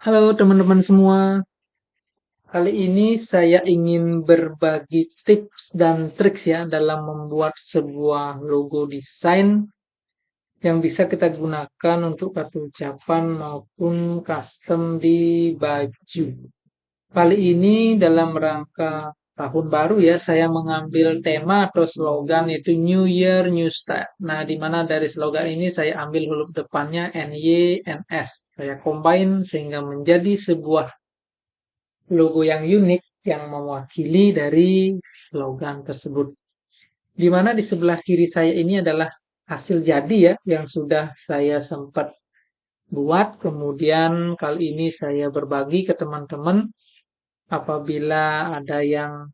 Halo teman-teman semua, kali ini saya ingin berbagi tips dan triks ya dalam membuat sebuah logo desain yang bisa kita gunakan untuk kartu ucapan maupun custom di baju. Kali ini dalam rangka tahun baru ya, saya mengambil tema atau slogan yaitu New Year New Style. Nah, di mana dari slogan ini saya ambil huruf depannya NY, NS. Saya combine sehingga menjadi sebuah logo yang unik yang mewakili dari slogan tersebut. Di mana di sebelah kiri saya ini adalah hasil jadi ya yang sudah saya sempat buat. Kemudian kali ini saya berbagi ke teman-teman apabila ada yang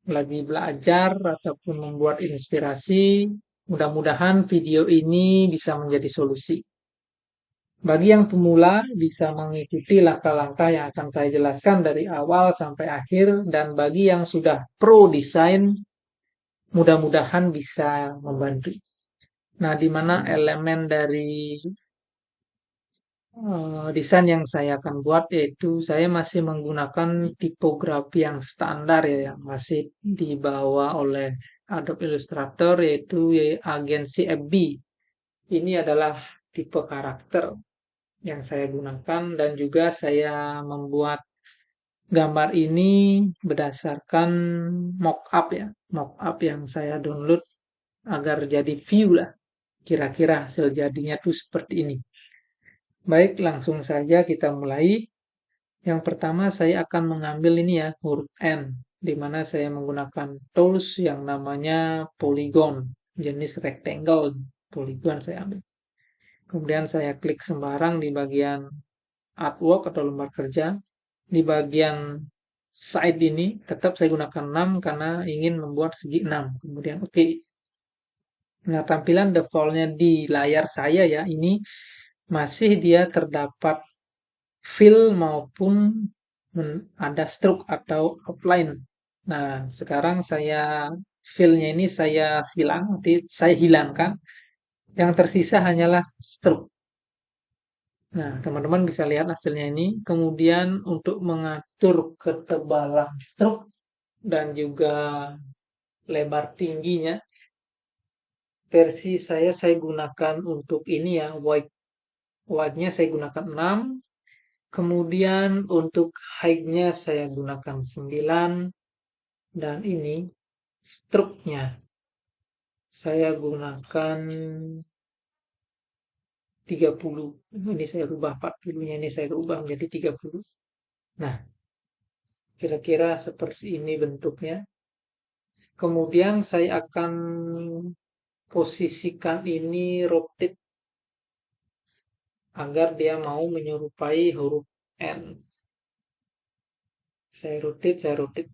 lagi belajar ataupun membuat inspirasi. Mudah-mudahan video ini bisa menjadi solusi. Bagi yang pemula bisa mengikuti langkah-langkah yang akan saya jelaskan dari awal sampai akhir, dan bagi yang sudah pro desain mudah-mudahan bisa membantu. Nah, di mana elemen dari desain yang saya akan buat yaitu saya masih menggunakan tipografi yang standar ya, yang masih dibawa oleh Adobe Illustrator yaitu agensi FB. Ini adalah tipe karakter yang saya gunakan, dan juga saya membuat gambar ini berdasarkan mockup ya, mockup yang saya download agar jadi view lah. Kira-kira hasil jadinya tuh seperti ini. Baik, langsung saja kita mulai. Yang pertama saya akan mengambil ini ya, huruf N, di mana saya menggunakan tools yang namanya polygon, jenis rectangle, polygon saya ambil. Kemudian saya klik sembarang di bagian artwork atau lembar kerja. Di bagian side ini tetap saya gunakan 6 karena ingin membuat segi 6. Kemudian oke. Nah, tampilan defaultnya di layar saya ya, ini masih dia terdapat fill maupun ada stroke atau outline. Nah, sekarang saya fill-nya ini saya silang, nanti saya hilangkan. Yang tersisa hanyalah stroke. Nah, teman-teman bisa lihat hasilnya ini. Kemudian untuk mengatur ketebalan stroke dan juga lebar tingginya, versi saya gunakan untuk ini ya, wide-nya saya gunakan 6. Kemudian untuk height-nya saya gunakan 9. Dan ini stroke-nya saya gunakan 30. Ini saya rubah 40-nya, ini saya rubah menjadi 30. Nah, kira-kira seperti ini bentuknya. Kemudian saya akan posisikan ini rotate agar dia mau menyerupai huruf N. Saya rotate, saya rotate.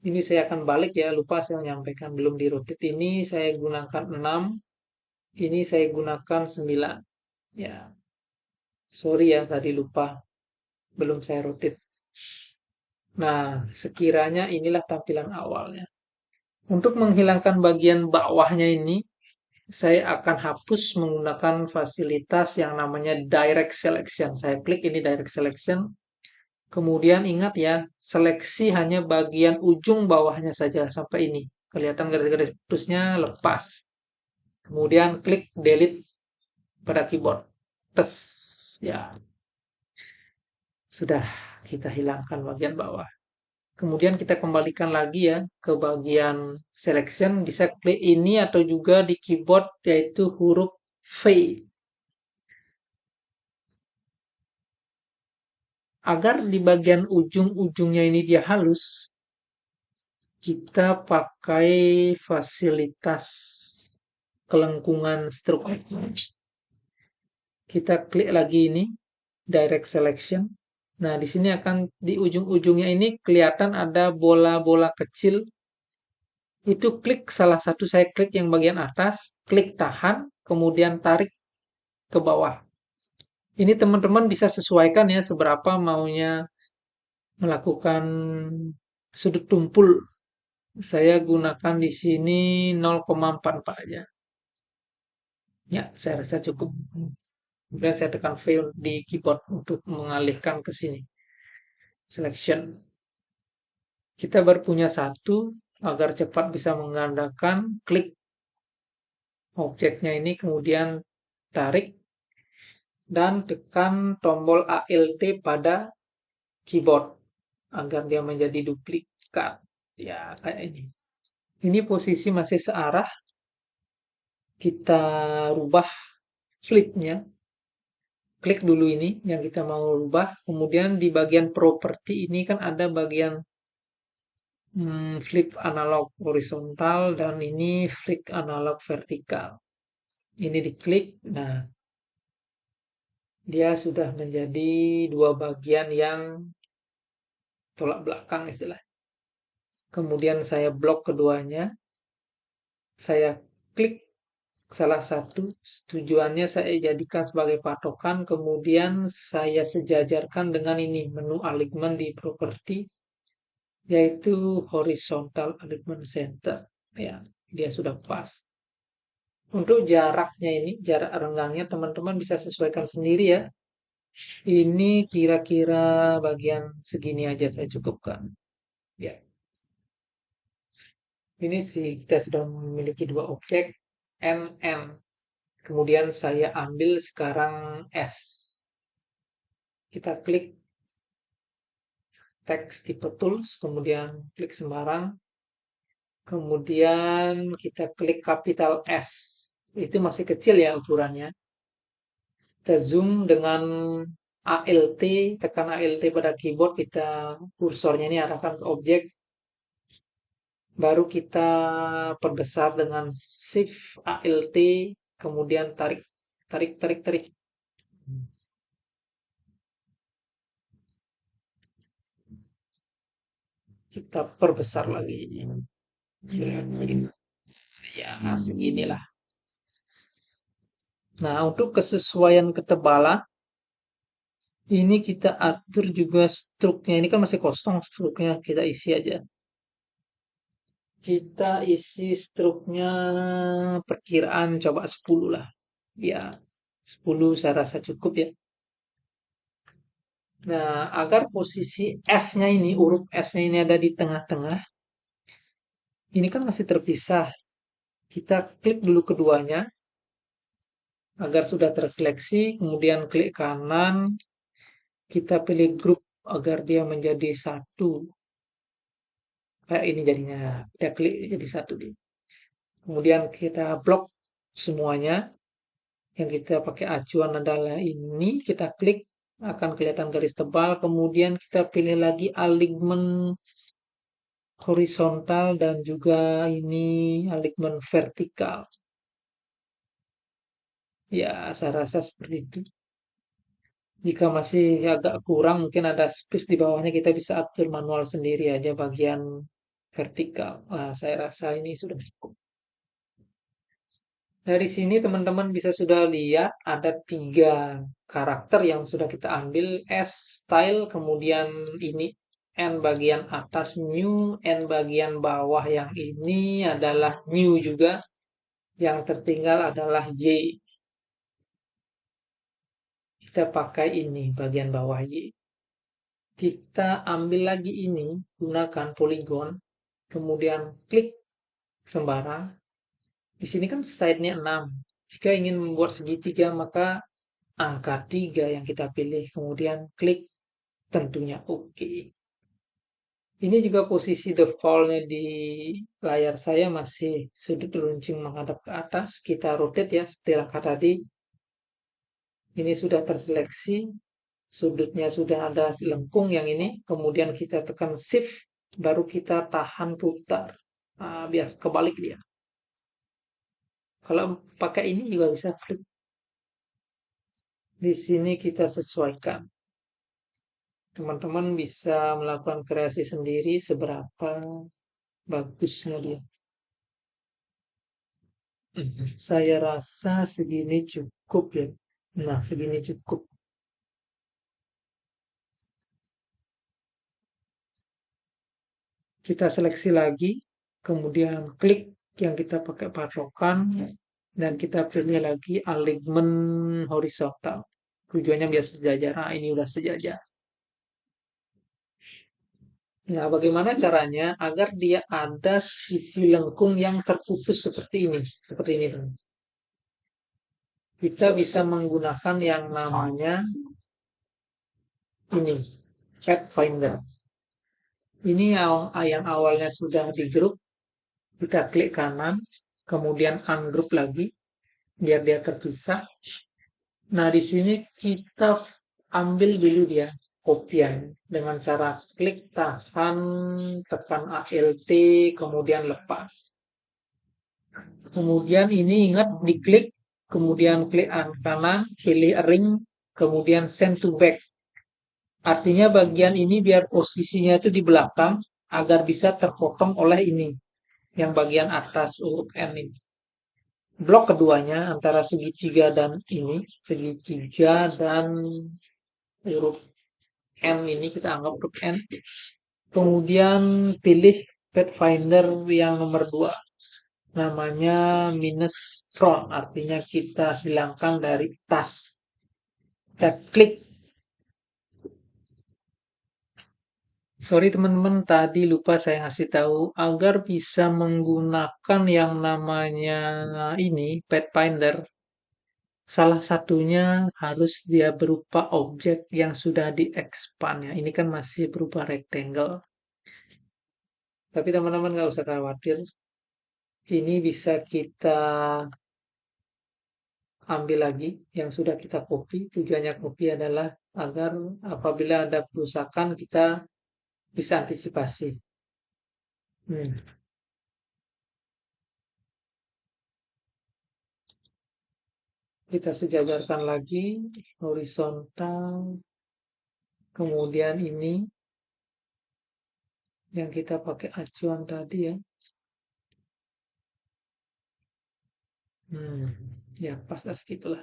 Ini saya akan balik ya, lupa saya menyampaikan belum di rotate. Ini saya gunakan 6, ini saya gunakan 9. Ya, sorry ya tadi lupa, belum saya rotate. Nah, sekiranya inilah tampilan awalnya. Untuk menghilangkan bagian bawahnya ini, saya akan hapus menggunakan fasilitas yang namanya Direct Selection. Saya klik ini Direct Selection. Kemudian ingat ya, seleksi hanya bagian ujung bawahnya saja sampai ini. Kelihatan garis-garis putusnya lepas. Kemudian klik Delete pada keyboard. Tes. Ya, sudah kita hilangkan bagian bawah. Kemudian kita kembalikan lagi ya ke bagian selection. Bisa klik ini atau juga di keyboard yaitu huruf V. Agar di bagian ujung-ujungnya ini dia halus, kita pakai fasilitas kelengkungan stroke. Kita klik lagi ini, direct selection. Nah, di sini akan di ujung-ujungnya ini kelihatan ada bola-bola kecil. Itu klik salah satu, saya klik yang bagian atas, klik tahan, kemudian tarik ke bawah. Ini teman-teman bisa sesuaikan ya seberapa maunya melakukan sudut tumpul. Saya gunakan di sini 0,44 aja. Ya, saya rasa cukup. Kemudian saya tekan V di keyboard untuk mengalihkan ke sini. Selection. Kita baru punya satu, agar cepat bisa menggandakan, klik objeknya ini, kemudian tarik, dan tekan tombol Alt pada keyboard, agar dia menjadi duplikat. Ya, kayak ini. Ini posisi masih searah, kita rubah flipnya. Klik dulu ini yang kita mau rubah, kemudian di bagian properti ini kan ada bagian flip analog horizontal dan ini flip analog vertikal. Ini diklik, nah dia sudah menjadi dua bagian yang tolak belakang istilah. Kemudian saya blok keduanya, saya klik salah satu, tujuannya saya jadikan sebagai patokan, kemudian saya sejajarkan dengan ini menu alignment di properti, yaitu horizontal alignment center. Ya, dia sudah pas. Untuk jaraknya ini, jarak renggangnya teman-teman bisa sesuaikan sendiri ya. Ini kira-kira bagian segini aja saya cukupkan. Ya, ini sih kita sudah memiliki dua objek MM. Kemudian saya ambil sekarang S. Kita klik teks tipe tools, kemudian klik sembarang, kemudian kita klik capital S. Itu masih kecil ya ukurannya. Kita zoom dengan Alt, tekan Alt pada keyboard, kita kursornya ini arahkan ke objek, baru kita perbesar dengan Shift Alt, kemudian tarik, tarik, tarik, tarik. Kita perbesar lagi. Ya, seginilah. Nah, untuk kesesuaian ketebalan, ini kita atur juga struknya. Ini kan masih kosong struknya, kita isi aja. Kita isi struknya perkiraan coba 10 lah. Ya, 10 saya rasa cukup ya. Nah, agar posisi S-nya ini, huruf S-nya ini ada di tengah-tengah, ini kan masih terpisah. Kita klik dulu keduanya, agar sudah terseleksi, kemudian klik kanan, kita pilih grup agar dia menjadi satu. Kayak ini jadinya, kita klik jadi satu. Kemudian kita blok semuanya. Yang kita pakai acuan adalah ini, kita klik, akan kelihatan garis tebal, kemudian kita pilih lagi alignment horizontal dan juga ini alignment vertikal. Ya, saya rasa seperti itu. Jika masih agak kurang, mungkin ada space di bawahnya, kita bisa atur manual sendiri aja bagian vertikal. Nah, saya rasa ini sudah cukup. Dari sini teman-teman bisa sudah lihat ada 3 karakter yang sudah kita ambil. S style, kemudian ini N bagian atas new, N bagian bawah yang ini adalah new juga. Yang tertinggal adalah Y. Kita pakai ini bagian bawah Y. Kita ambil lagi ini, gunakan polygon, kemudian klik sembarang. Di sini kan side-nya 6. Jika ingin membuat segitiga, maka angka 3 yang kita pilih, kemudian klik tentunya OK. Ini juga posisi defaultnya di layar saya masih sudut runcing menghadap ke atas. Kita rotate ya, seperti langkah tadi. Ini sudah terseleksi, sudutnya sudah ada lengkung yang ini, kemudian kita tekan shift, baru kita tahan putar. Biar kebalik dia. Kalau pakai ini juga bisa klik. Di sini kita sesuaikan. Teman-teman bisa melakukan kreasi sendiri seberapa bagusnya dia. Saya rasa segini cukup ya. Nah, segini cukup. Kita seleksi lagi, kemudian klik yang kita pakai patokan. Dan kita pilih lagi alignment horizontal. Tujuannya biar sejajar. Nah, ini udah sejajar. Nah, bagaimana caranya agar dia ada sisi lengkung yang terputus seperti ini? Seperti ini, teman. Kita bisa menggunakan yang namanya ini, Pathfinder. Ini yang awalnya sudah di grup, kita klik kanan, kemudian ungroup lagi, biar dia terpisah. Nah, di sini kita ambil dulu dia kopian dengan cara klik tahan, tekan ALT, kemudian lepas. Kemudian ini ingat diklik, kemudian klik kanan, pilih ring, kemudian send to back. Artinya bagian ini biar posisinya itu di belakang agar bisa terpotong oleh ini, yang bagian atas huruf N ini. Blok keduanya antara segitiga dan ini, segitiga dan huruf N ini kita anggap huruf N. Kemudian pilih Pathfinder yang nomor 2. Namanya minus front, artinya kita hilangkan dari tas. Kita klik. Sorry teman-teman, tadi lupa saya ngasih tahu agar bisa menggunakan yang namanya ini Pathfinder. Salah satunya harus dia berupa objek yang sudah di-expand ya. Ini kan masih berupa rectangle. Tapi teman-teman nggak usah khawatir. Ini bisa kita ambil lagi yang sudah kita copy. Tujuannya copy adalah agar apabila ada kerusakan kita bisa antisipasi. Hmm. Kita sejajarkan lagi horizontal. Kemudian ini yang kita pakai acuan tadi ya. Ya pas segitulah.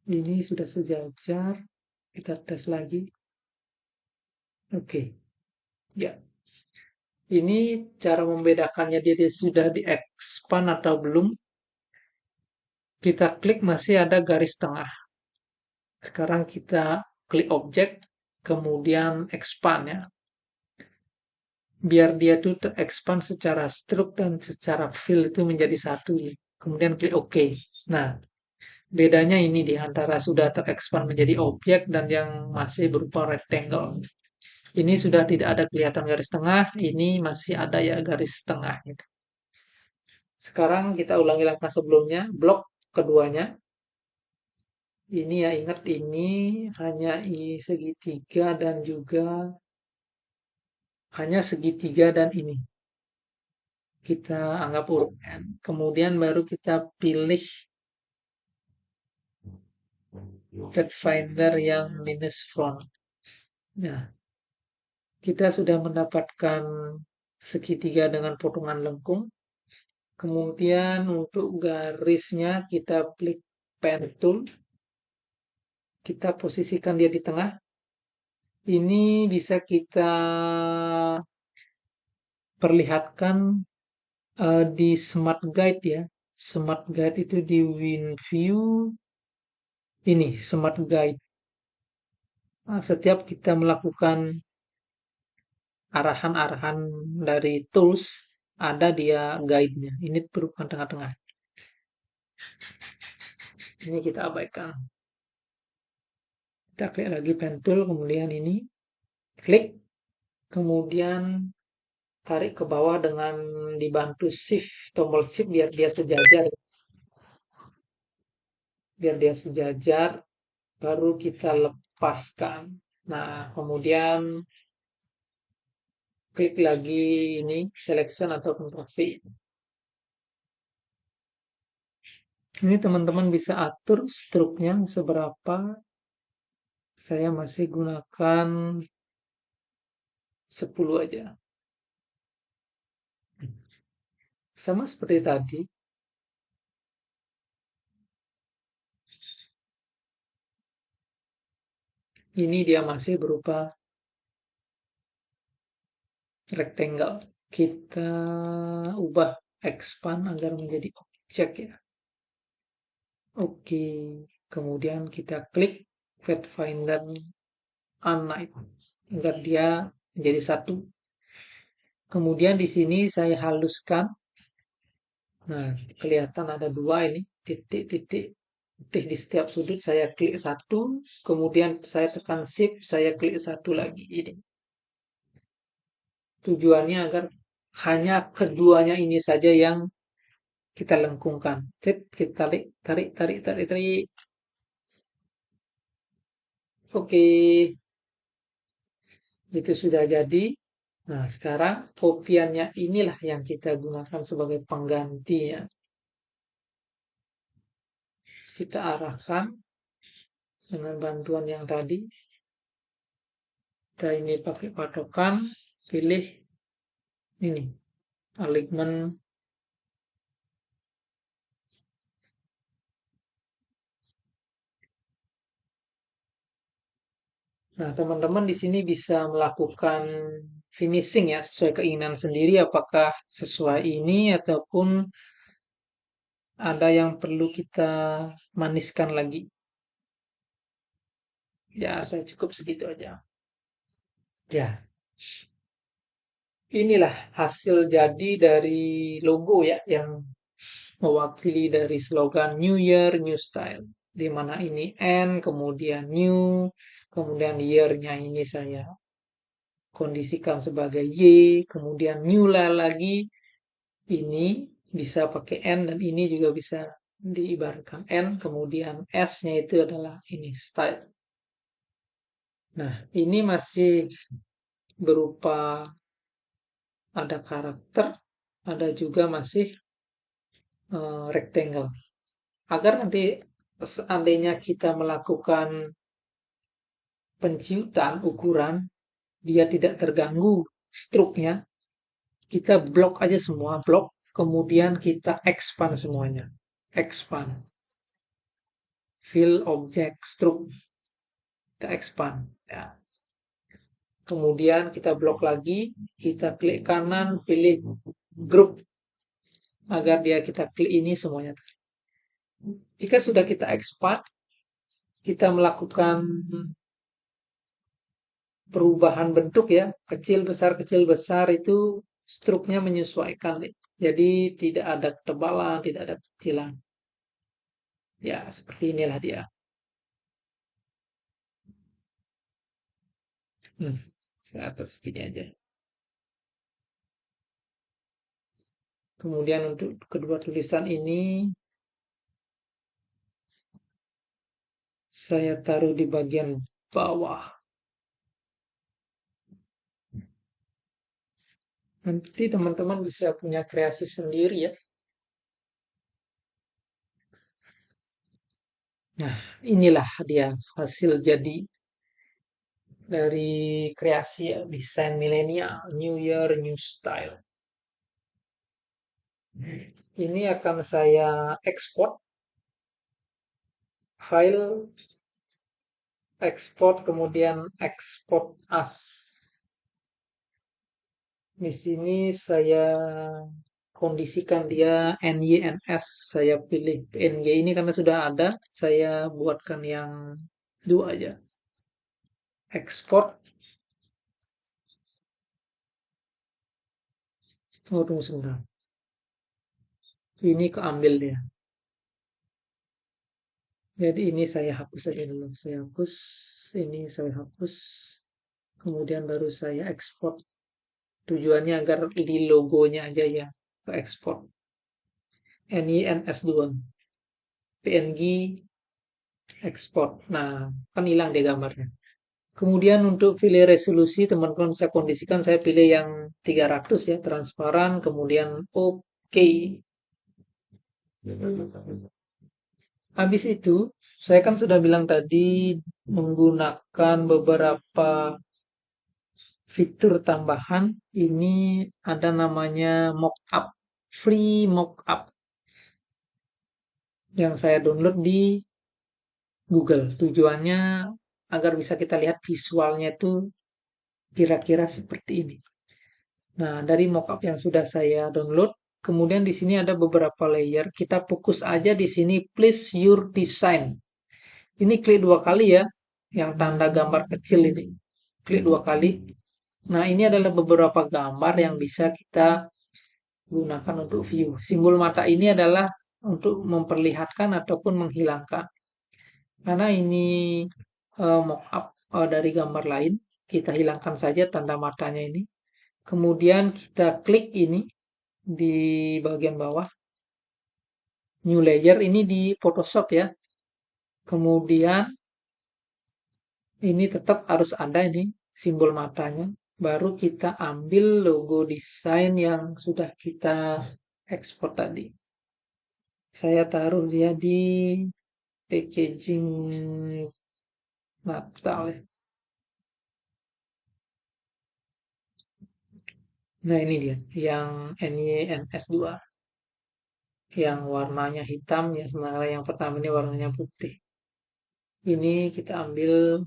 Ini sudah sejajar. Kita tes lagi. Oke. Ya. Ini cara membedakannya dia sudah di-expand atau belum. Kita klik masih ada garis tengah. Sekarang kita klik objek, kemudian expand ya. Biar dia tuh ter-expand secara stroke dan secara fill itu menjadi satu. Kemudian klik OK. Nah, bedanya ini di antara sudah ter-expand menjadi objek dan yang masih berupa rectangle. Ini sudah tidak ada kelihatan garis tengah, ini masih ada ya garis tengah. Gitu. Sekarang kita ulangi langkah sebelumnya, blok keduanya. Ini ya ingat ini hanya segitiga dan juga hanya segitiga dan ini. Kita anggap huruf N. Kemudian baru kita pilih Pathfinder yang minus front. Nah, kita sudah mendapatkan segitiga dengan potongan lengkung. Kemudian untuk garisnya kita klik pen tool. Kita posisikan dia di tengah. Ini bisa kita perlihatkan di Smart Guide ya. Smart Guide itu di WinView. Ini Smart Guide. Nah, setiap kita melakukan arahan-arahan dari tools, ada dia guide-nya. Ini berupa tengah-tengah. Ini kita abaikan. Kita klik lagi pen tool, kemudian ini klik, kemudian tarik ke bawah dengan dibantu shift, tombol shift biar dia sejajar. Biar dia sejajar, baru kita lepaskan. Nah, kemudian klik lagi ini, selection atau Ctrl V. Ini teman-teman bisa atur struknya seberapa. Saya masih gunakan 10 aja. Sama seperti tadi. Ini dia masih berupa rectangle. Kita ubah expand agar menjadi objek ya. Oke, kemudian kita klik Pathfinder Unite agar dia menjadi satu. Kemudian di sini saya haluskan. Nah, kelihatan ada dua ini titik-titik putih di setiap sudut. Saya klik satu, kemudian saya tekan Shift, saya klik satu lagi. Ini tujuannya agar hanya keduanya ini saja yang kita lengkungkan. Kita tarik, tarik, tarik, tarik, tarik. Oke, itu sudah jadi. Nah, sekarang kopiannya inilah yang kita gunakan sebagai penggantinya. Kita arahkan dengan bantuan yang tadi. Kita ini pakai patokan, pilih ini, alignment. Nah, teman-teman di sini bisa melakukan finishing ya, sesuai keinginan sendiri, apakah sesuai ini ataupun ada yang perlu kita maniskan lagi. Ya, saya cukup segitu aja. Ya, inilah hasil jadi dari logo ya, yang mewakili dari slogan New Year, New Style. Di mana ini N, kemudian New, kemudian Year-nya ini saya kondisikan sebagai Y, kemudian New lagi, ini bisa pakai N dan ini juga bisa diibaratkan N, kemudian S-nya itu adalah ini, Style. Nah, ini masih berupa ada karakter, ada juga masih rectangle. Agar nanti seandainya kita melakukan penciutan ukuran, dia tidak terganggu struknya, kita blok aja semua, blok, kemudian kita expand semuanya. Expand. Fill, object, struk. Kita expand. Ya. Kemudian kita blok lagi, kita klik kanan, pilih group, agar dia kita klik ini semuanya. Jika sudah kita expand, kita melakukan perubahan bentuk ya, kecil besar itu struknya menyesuaikan. Jadi tidak ada ketebalan, tidak ada kecilan. Ya, seperti inilah dia. Saya atur segini aja. Kemudian untuk kedua tulisan ini saya taruh di bagian bawah. Nanti teman-teman bisa punya kreasi sendiri ya. Nah, inilah dia hasil jadi dari kreasi ya, desain milenial, New Year, New Style. Ini akan saya ekspor file, ekspor, kemudian ekspor as. Di sini saya kondisikan dia NYNS. Saya pilih PNG ini karena sudah ada. Saya buatkan yang dua aja. Ekspor. Oh, tunggu sebentar. Ini keambil dia. Jadi ini saya hapus aja dulu. Saya hapus. Ini saya hapus. Kemudian baru saya ekspor. Tujuannya agar di logonya aja ya ke ekspor. NINS2. PNG ekspor. Nah, kan hilang deh gambarnya. Kemudian untuk pilih resolusi, teman-teman saya kondisikan, saya pilih yang 300 ya, transparan, kemudian OK. Habis itu, saya kan sudah bilang tadi menggunakan beberapa fitur tambahan. Ini ada namanya mockup, free mockup yang saya download di Google. Tujuannya agar bisa kita lihat visualnya itu kira-kira seperti ini. Nah, dari mockup yang sudah saya download, Kemudian di sini ada beberapa layer. Kita fokus aja di sini, please your design. Ini klik 2 kali ya, yang tanda gambar kecil ini. Klik 2 kali. Nah, ini adalah beberapa gambar yang bisa kita gunakan untuk view. Simbol mata ini adalah untuk memperlihatkan ataupun menghilangkan. Karena ini mockup dari gambar lain, kita hilangkan saja tanda matanya ini. Kemudian kita klik ini di bagian bawah, new layer, ini di Photoshop ya. Kemudian ini tetap harus ada ini simbol matanya. Baru kita ambil logo desain yang sudah kita ekspor tadi. Saya taruh dia di packaging Natal ya. Nah ini dia, yang NYNS2. Yang warnanya hitam ya, sementara yang pertama ini warnanya putih. Ini kita ambil,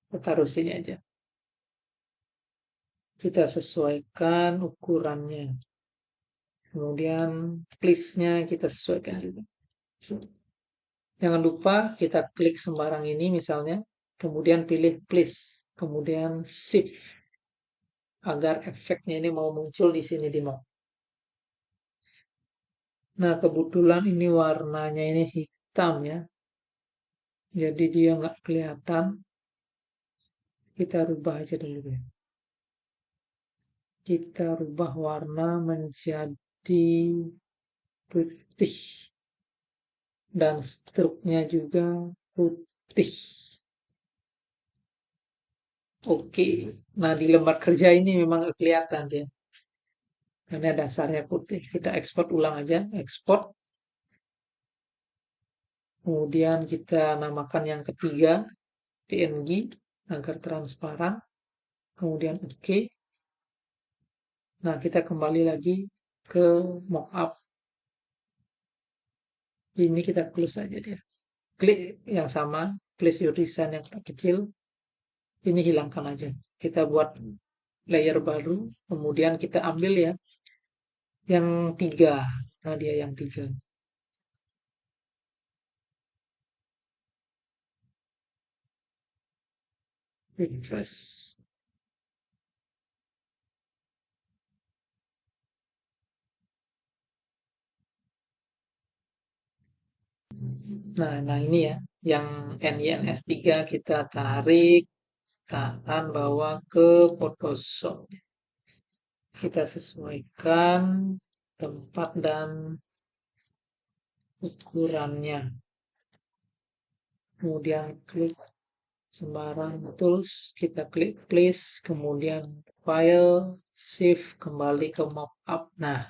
kita taruh sini aja. Kita sesuaikan ukurannya. Kemudian please-nya kita sesuaikan juga. Jangan lupa kita klik sembarang ini misalnya, kemudian pilih please, kemudian shift agar efeknya ini mau muncul di sini di mau. Nah, kebetulan ini warnanya ini hitam ya. Jadi dia nggak kelihatan. Kita rubah aja dulu ya. Kita rubah warna menjadi putih. Dan struknya juga putih. Oke. Nah, di lembar kerja ini memang nggak kelihatan dia. Karena dasarnya putih. Kita ekspor ulang aja. Ekspor. Kemudian kita namakan yang ketiga PNG agar transparan. Kemudian OK. Nah, kita kembali lagi ke mockup. Ini kita close aja dia. Klik yang sama, place your design yang kecil. Ini hilangkan aja. Kita buat layer baru. Kemudian kita ambil ya yang 3. Nah, dia yang 3. Refresh. Nah ini ya, yang NYNS3 kita tarik, tahan bawa ke Photoshop. Kita sesuaikan tempat dan ukurannya. Kemudian klik sembarang tools, kita klik place, kemudian file, save, kembali ke mockup. Nah,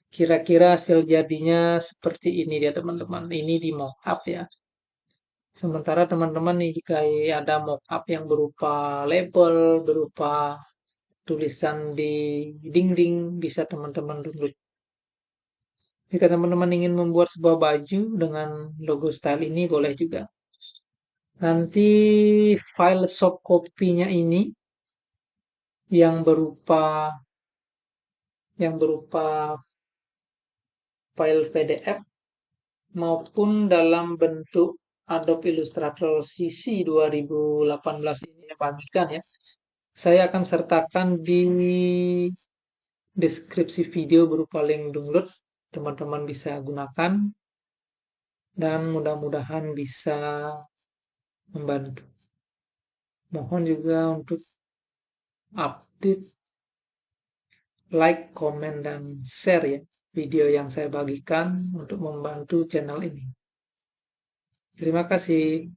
kira-kira hasil jadinya seperti ini dia teman-teman. Ini di mockup ya. Sementara teman-teman nih jika ada mockup yang berupa label, berupa tulisan di dinding, bisa teman-teman download. Jika teman-teman ingin membuat sebuah baju dengan logo style ini, boleh juga. Nanti file soft copy-nya ini yang berupa file PDF maupun dalam bentuk Adobe Illustrator CC 2018 ini bagikan ya. Saya akan sertakan di deskripsi video berupa link download. Teman-teman bisa gunakan dan mudah-mudahan bisa membantu. Mohon juga untuk update, like, komen, dan share ya video yang saya bagikan untuk membantu channel ini. Terima kasih.